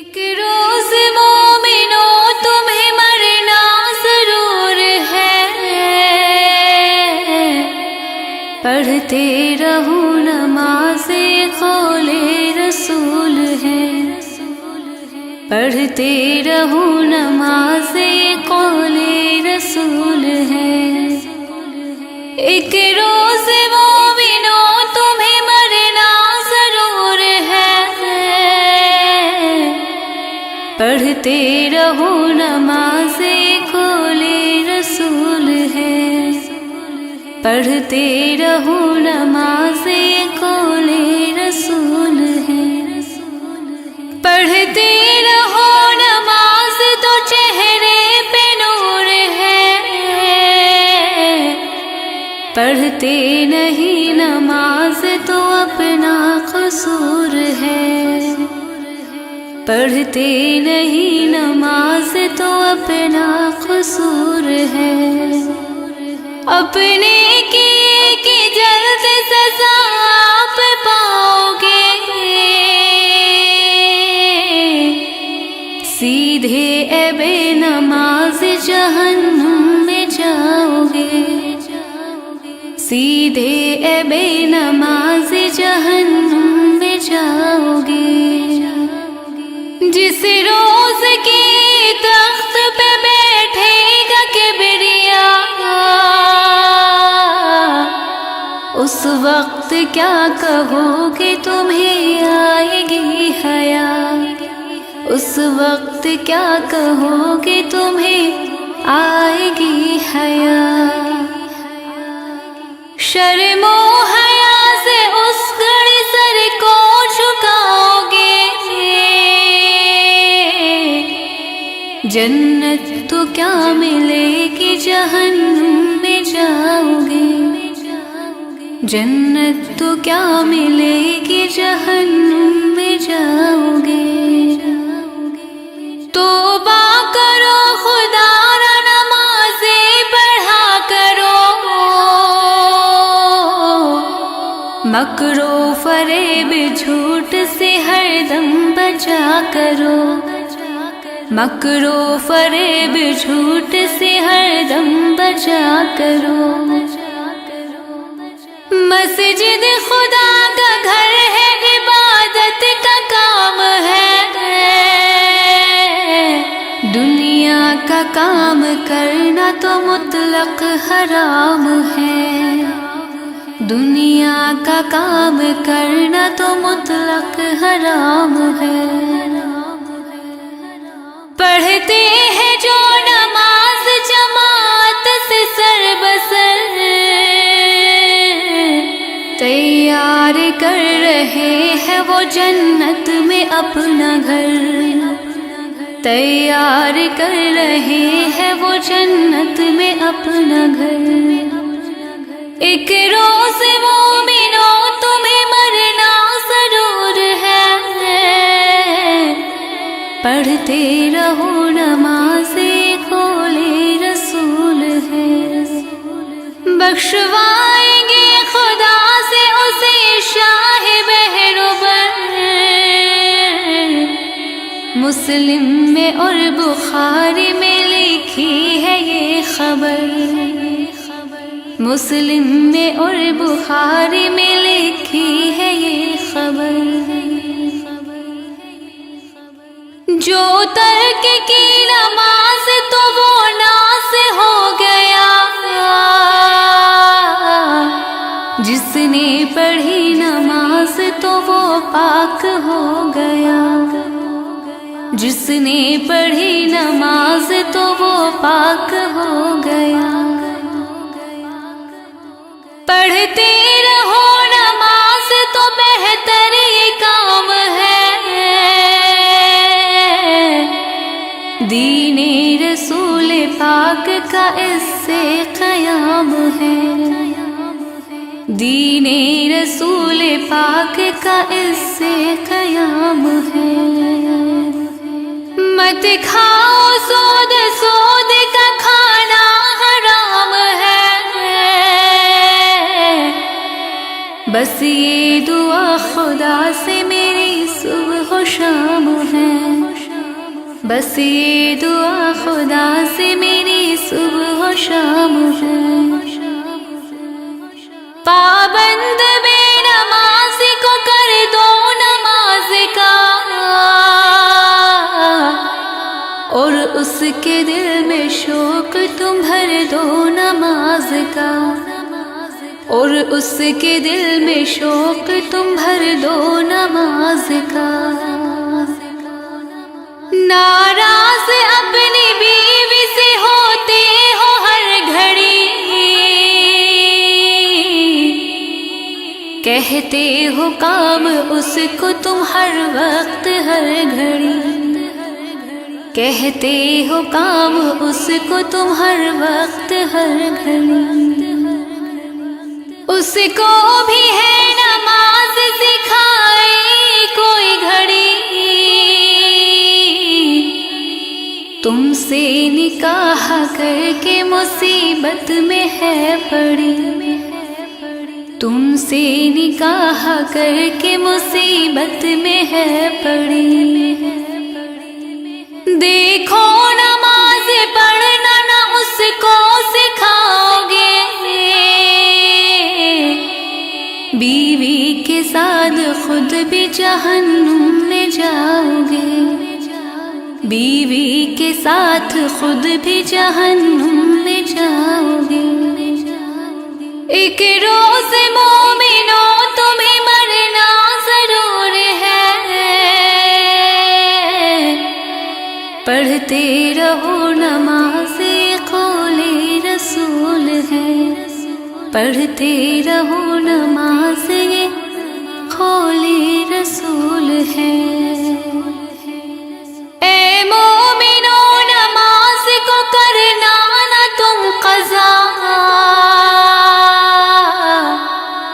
ایک روز مومنوں تمہیں مرنا ضرور ہے، پڑھتے رہو نماز قول رسول ہے، پڑھتے رہو نماز قول رسول ہے۔ ایک روز مومنوں تمہیں مرنا ضرور ہے، پڑھتے رہو نماز قول رسول ہے، پڑھتے رہو نماز قول رسول ہے۔ پڑھتے رہو نماز تو چہرے پہ نور ہے، پڑھتے نہیں نماز تو اپنا قصور ہے، پڑھتے نہیں نماز تو اپنا قصور ہے۔ اپنے کی جلد سزا آپ پاؤ گے، سیدھے اے بے نماز جہنم میں جاؤ گے، سیدھے اے بے نماز جہنم میں جاؤ گے۔ جس روز کے تخت پہ بیٹھے گا کبریا، اس وقت کیا کہو گے تمہیں آئے گی حیا، اس وقت کیا کہو گے تمہیں آئے گی حیا۔ شرم و حیا سے اس گڑھ سر کو جھکاؤ گے، جنت تو کیا ملے گی جہنم میں جاؤ گے، جنت تو کیا ملے گی جہنم میں جاؤ گے۔ توبہ کرو خدا را نمازیں پڑھا کرو، مکر و فریب جھوٹ سے ہر دم بچا کرو، مکر و فریب جھوٹ سے ہر دم بچا کرو۔ مسجد خدا کا گھر ہے، عبادت کا کام ہے، دنیا کا کام کرنا تو مطلق حرام ہے، دنیا کا کام کرنا تو مطلق حرام ہے۔ پڑھتے ہیں جو نماز جماعت سے سر بسر، تیار کر رہے ہیں وہ جنت میں اپنا گھر، تیار کر رہے ہیں وہ جنت میں اپنا گھر۔ ایک روز مومنوں تمہیں مرنا ضرور ہے، پڑھتے رہو نماز قول رسول ہے، بخشوائیں گے خدا سے اسے شاہ بہروبر، مسلم میں اور بخاری میں لکھی ہے یہ خبر، مسلم میں اور بخاری میں لکھی ہے یہ خبر۔ جو ترک کی نماز تو وہ ناس ہو گیا، جس نے پڑھی نماز تو وہ پاک ہو گیا، جس نے پڑھی نماز تو وہ پاک ہو گیا۔ پڑھتے رہو نماز تو بہتر یہ کام ہے، دین رسول پاک کا اس سے قیام ہے، دین رسول پاک کا اس سے قیام ہے۔ مت کھاؤ سود، سود کا کھانا حرام ہے، بس یہ دعا خدا سے میری صبح و شام ہے، بس یہ دعا خدا سے میری صبح و شام ہے، پابند بے نماز کو کر دو نماز کا، اور اس کے دل میں شوق تم بھر دو نماز کا، اور اس کے دل میں شوق تم بھر دو نماز کا۔ ناراض اپنی بیوی سے ہوتے ہو ہر گھڑی، کہتے ہو کام اس کو تم ہر وقت ہر گھڑی، کہتے ہو کام اس کو تم ہر وقت ہر گھڑی، اس کو بھی ہے نماز سکھائے کوئی گھڑی، تم سے نکاح کر کے مصیبت میں ہے پڑی، تم سے نکاح کر کے مصیبت میں ہے پڑی، دیکھو نماز پڑھنا نہ اس کو سکھاؤ گے، بیوی کے ساتھ خود بھی جہنم میں جاؤ گے، بیوی کے ساتھ خود بھی جہنم میں جاؤ گے، ایک روز مومنوں تمہیں مرنا ضرور ہے، پڑھتے رہو نماز قول رسول ہے، پڑھتے رہو نماز قول رسول ہے۔ اے مومنوں نماز کو کرنا نہ تم قضا،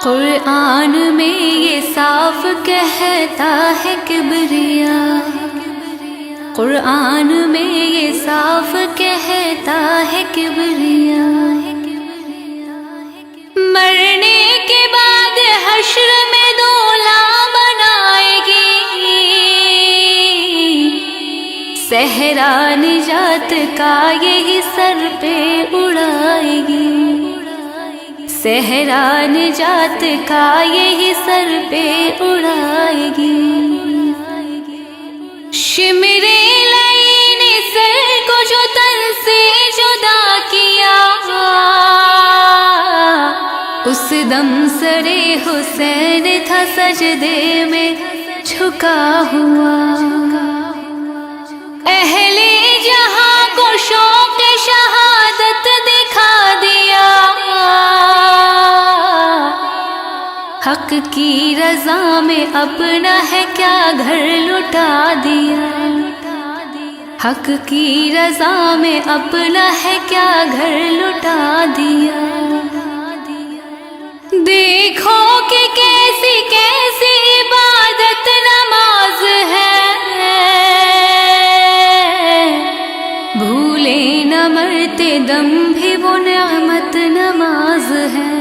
قرآن میں یہ صاف کہتا ہے کبریا، قرآن میں یہ صاف کہتا ہے کبریا، مرنے کے بعد حشر میں دولا بنائے گی، صحرا نجات کا یہی سر پہ اڑائے گی، صحرا نجات کا یہی سر پہ اڑائے گی، شمرے لئی نے سر کو جو تن سے جدا کیا، اس دم سرے حسین تھا سجدے میں جھکا ہوا، اہل جہاں کو شوق شہادت دکھا دیا، حق کی رضا میں اپنا ہے کیا گھر لٹا دیا، حق کی رضا میں اپنا ہے کیا گھر لٹا دیا، دیکھو کہ کیسی کیسی عبادت نماز ہے، بھولے نہ مرتے دم بھی وہ نعمت نماز ہے،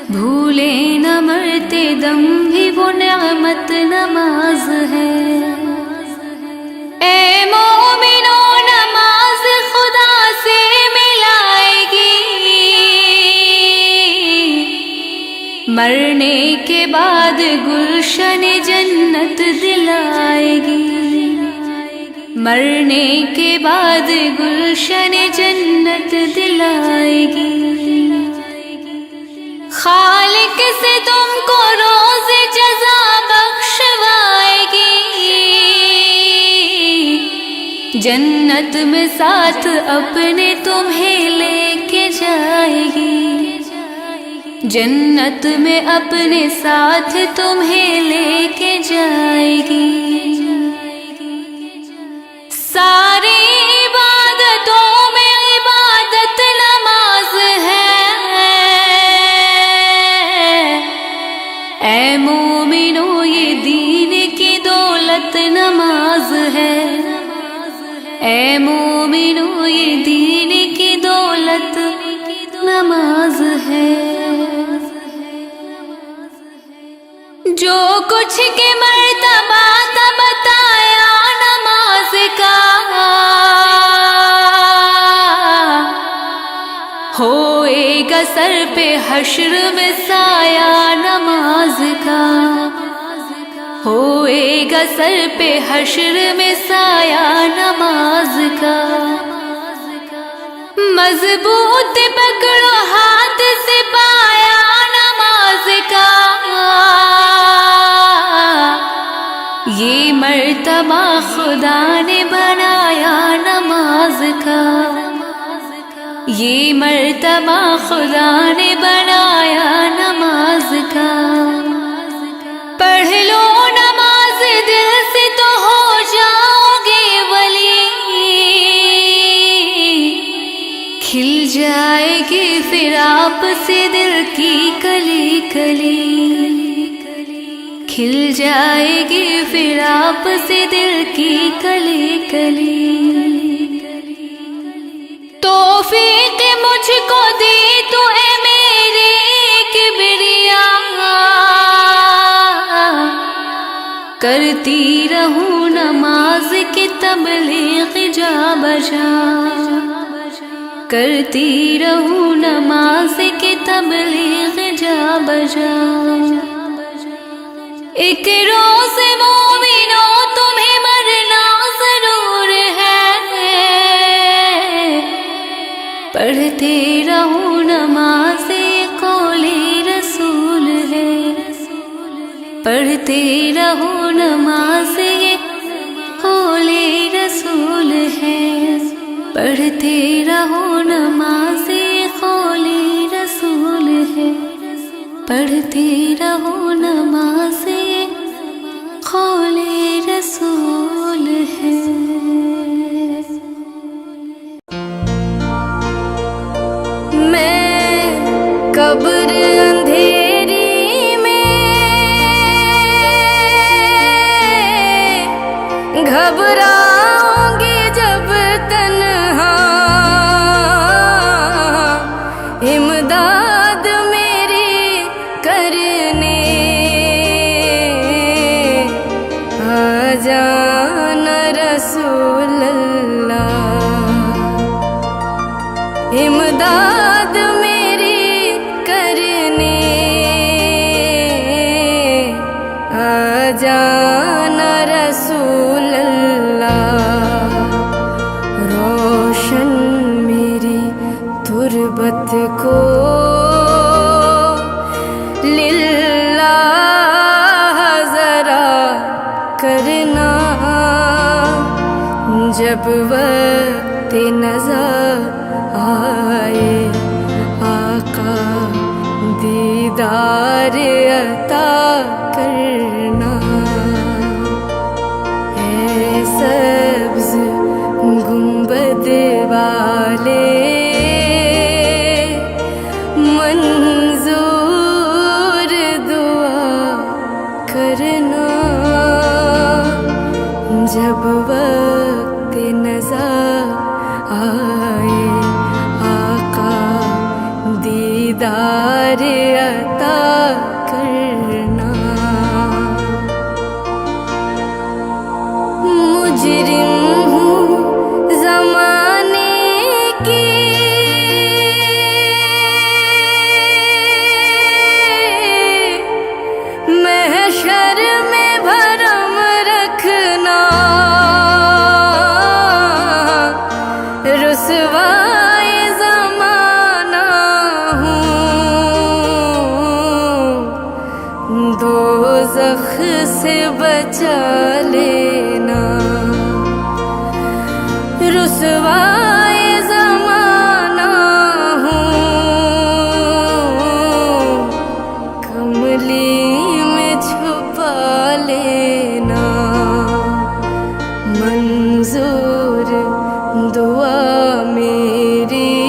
بھولے نہ مرتے دم بھی وہ نعمت نماز ہے، اے مومنوں نماز خدا سے ملائے گی، مرنے کے بعد گلشن جنت دلائے گی، مرنے کے بعد گلشن جنت دلائے گی، خالق سے تم کو روز جزا بخشوائے گی، جنت میں ساتھ اپنے تمہیں لے کے جائے گی، جنت میں اپنے ساتھ تمہیں لے کے جائے گی، ساری عبادتوں میں عبادت نماز ہے، اے مومنو یہ دین کی دولت نماز ہے، اے مومنو یہ دین کی دولت نماز ہے، جو کچھ کے مرتبہ بتایا نماز کا، گا سر پہ حشر میں سایہ نماز کا، ہوئے گا سر پہ حشر میں سایہ نماز کا، مضبوط پکڑو ہاتھ سے پایا نماز کا، یہ مرتبہ خدا نے بنایا نماز کا، یہ مرتبہ خدا نے بنایا نماز کا، پڑھ لو نماز دل سے تو ہو جاؤ گے ولی، کھل جائے گی پھر آپ سے دل کی کلی کلی، کھل جائے گی پھر آپ سے دل کی کلی کلی، توفیق مجھ کو دے تو اے میرے کبریا، کرتی رہوں نماز کی تبلیغ جا بجا، کرتی رہوں نماز کی تبلیغ جا بجا، ایک روز مومنوں تمہیں مرنا ضرور ہے، پڑھتے رہو نماز قول رسول ہے، پڑھتے رہو نماز قول رسول ہے، پڑھتے رہو نماز قول رسول ہے، پڑھتے رہو نماز قول رسول ہے۔ میں قبر اندھیری میں گھبراؤں گی جب تنہا، امداد میری کرنے آ جانا رسول اللہ، امداد میری کرنے آ جانا رسول اللہ، روشن میری تربت کو للہ ذرا کرنا، جب وقت نظر آئے آقا دیدار عطا کرنا، اے سبز گنبد والے منظور دعا کرنا، جب وقت نظر آئے آقا دیدار عطا کرنا، مجرم ہوں زمانے کی محشر میں بھرم رکھنا، رسوائے زمانہ ہوں، دوزخ سے بچا لینا، رسوائے زمانہ ہوں، کملی میں چھپا لینا، منظور دعا میری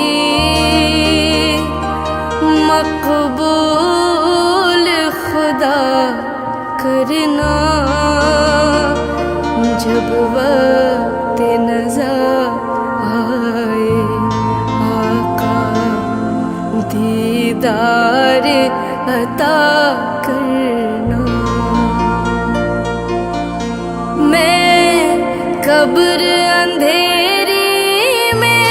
مقبول خدا کرنا، جب وقت نظر آئے آقا دیدار عطا کرنا، میں قبر اندھیری میں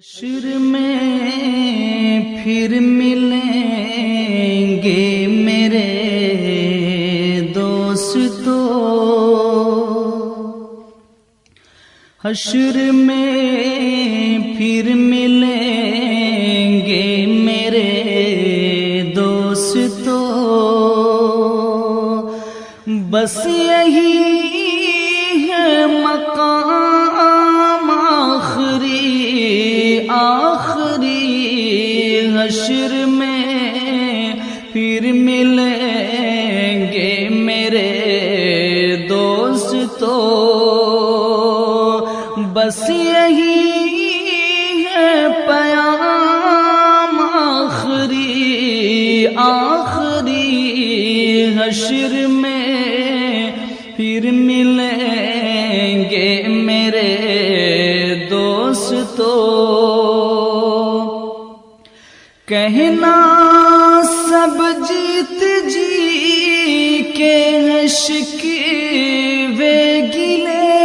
حشر میں پھر ملیں گے میرے دوستو، حشر میں پھر ملیں گے میرے دوستو، بس یہی ہے مقام آخری حشر میں پھر ملیں گے میرے دوستو، بس یہی ہے پیام آخری حشر میں پھر ملیں گے میرے دوستو، کہنا سب جیت جی کے شکوے گلے،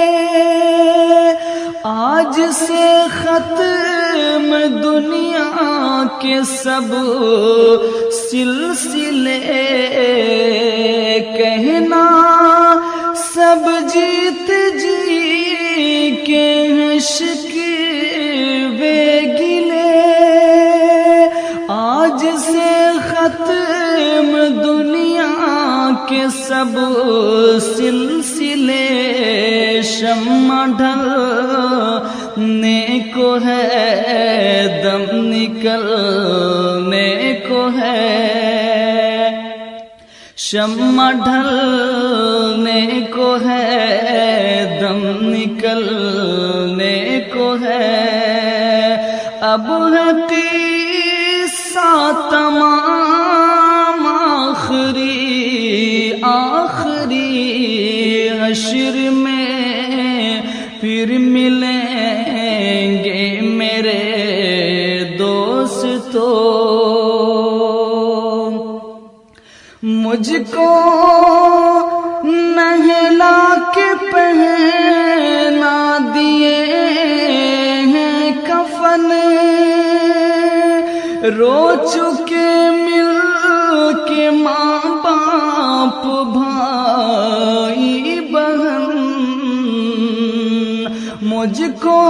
آج سے ختم دنیا کے سب سلسلے، کہنا سب جیت جی کے شکوے گلے، آج سے ختم دنیا کے سب سلسلے، شمع ڈھلنے کو ہے دم نکلنے کو ہے، شمع ڈھلنے کو ہے دم نکلنے کو ہے، اب ہے قصہ تمام آخری حشر میں پھر ملیں گے میرے دوستو، مجھ کو نہلا کے پہنا دیے ہیں کفن، رو چکے مل کے ماں باپ بھائی بہن، مجھ کو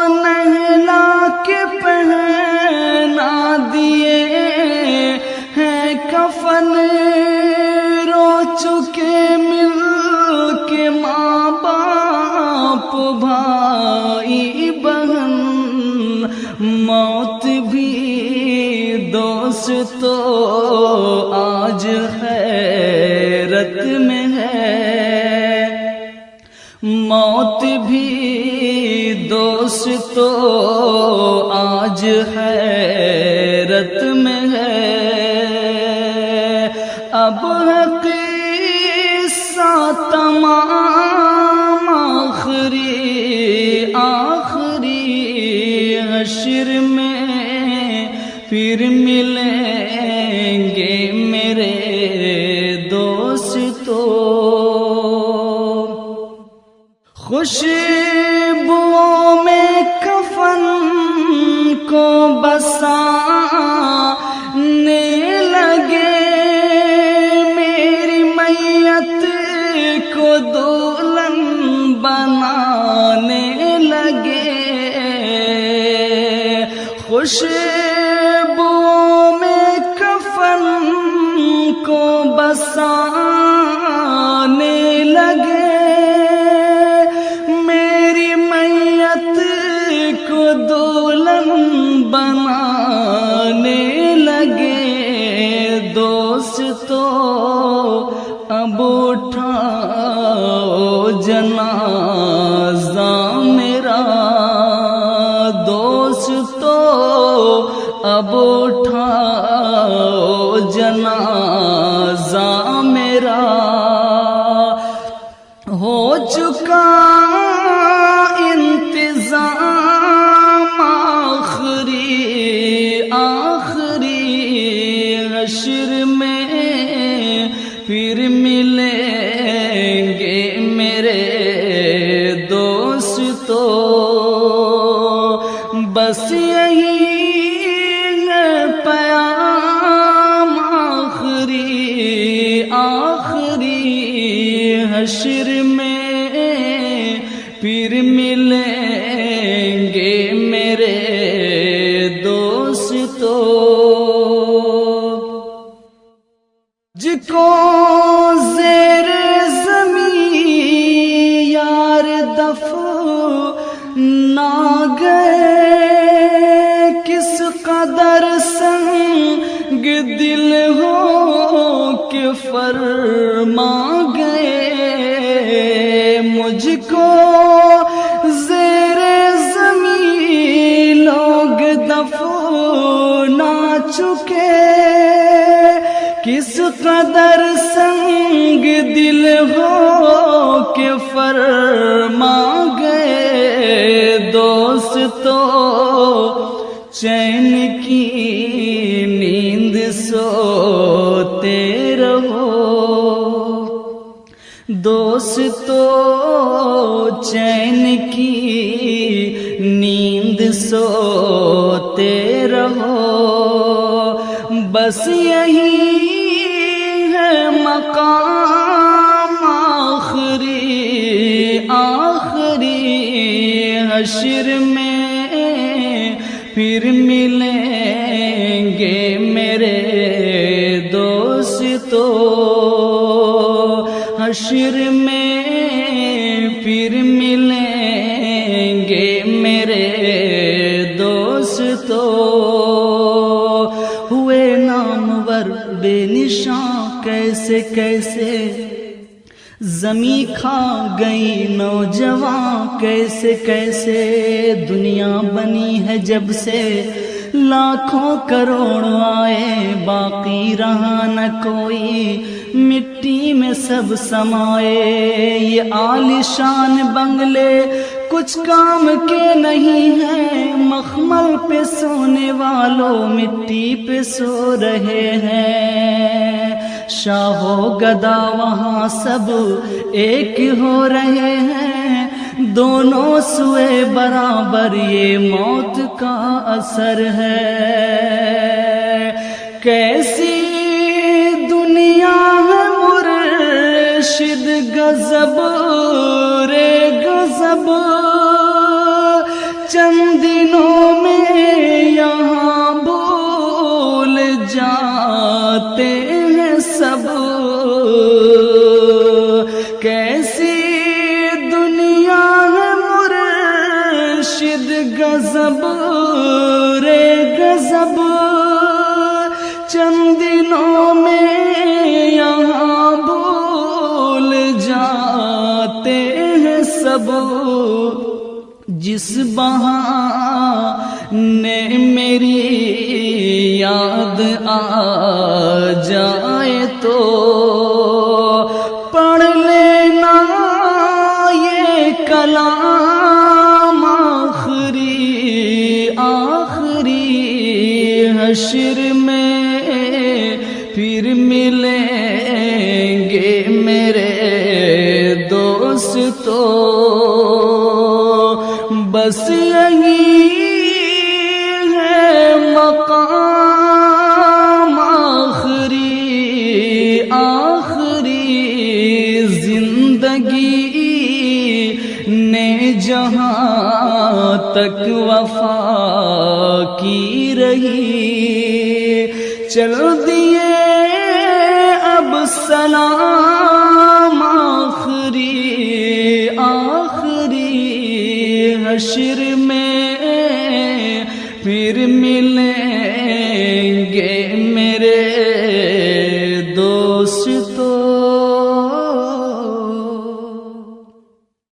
نہلا کے پہنا دیے ہیں کفن، رو چکے مل کے ماں باپ بھائی بہن، موت بھی دوستو آج حیرت میں ہے، موت بھی دوستو آج حیرت میں ہے، اب ہے قصہ تمام آخری حشر میں پھر ملیں گے میرے دوستو، خوشبوؤں میں کفن کو بسانے لگے، میری میت کو دلہن بنانے لگے، خوشبوؤں میں کفن کو بسانے لگے، دلہن بنانے لگے، دوستو اب اٹھاؤ جنازہ میرا، دوستو اب اٹھاؤ جنازہ میرا، ہو چکا انتظام آخری حشر میں پھر ملیں گے میرے دوستو، بس بس یہی ہے پیام آخری حشر میں پھر ملیں گے میرے دوستو جکو زیر زمین یار دفن نہ گئے کس قدر سنگ دل ہو کہ فرما گئے مجھ کو زیر زمین لوگ دفنا چکے کس قدر سنگ دل ہو کہ فرما گئے دوستو چین کی نیند سوتے رہو دوستو چین کی نیند سوتے رہو بس یہی ہے مقام آخری حشر میں پھر ملیں گے میرے دوستو حشر میں پھر ملیں گے میرے دوستو ہوئے نامور بے نشان کیسے کیسے زمیں کھا گئی نوجوان کیسے کیسے دنیا بنی ہے جب سے لاکھوں کروڑ آئے باقی رہا نہ کوئی مٹی میں سب سمائے یہ عالیشان بنگلے کچھ کام کے نہیں ہیں مخمل پہ سونے والوں مٹی پہ سو رہے ہیں شاہ و گدا وہاں سب ایک ہو رہے ہیں دونوں سوئے برابر یہ موت کا اثر ہے کیسی دنیا ہے مرشد غضب رے غضب چند دنوں میں یہاں بھول جاتے ہیں سب کیسی دنیا ہے مرشد غضب رے غضب چند دنوں میں یہاں بھول جاتے ہیں سب جس بہانے میری یاد آ جائے تو پڑھ لینا یہ کلام آخری حشر میں پھر ملیں گے میرے دوستو بس یہی ہے مقام آخری زندگی نے جہاں تک وفا کی رہی چل دیے اب سلام آخری حشر میں پھر ملیں گے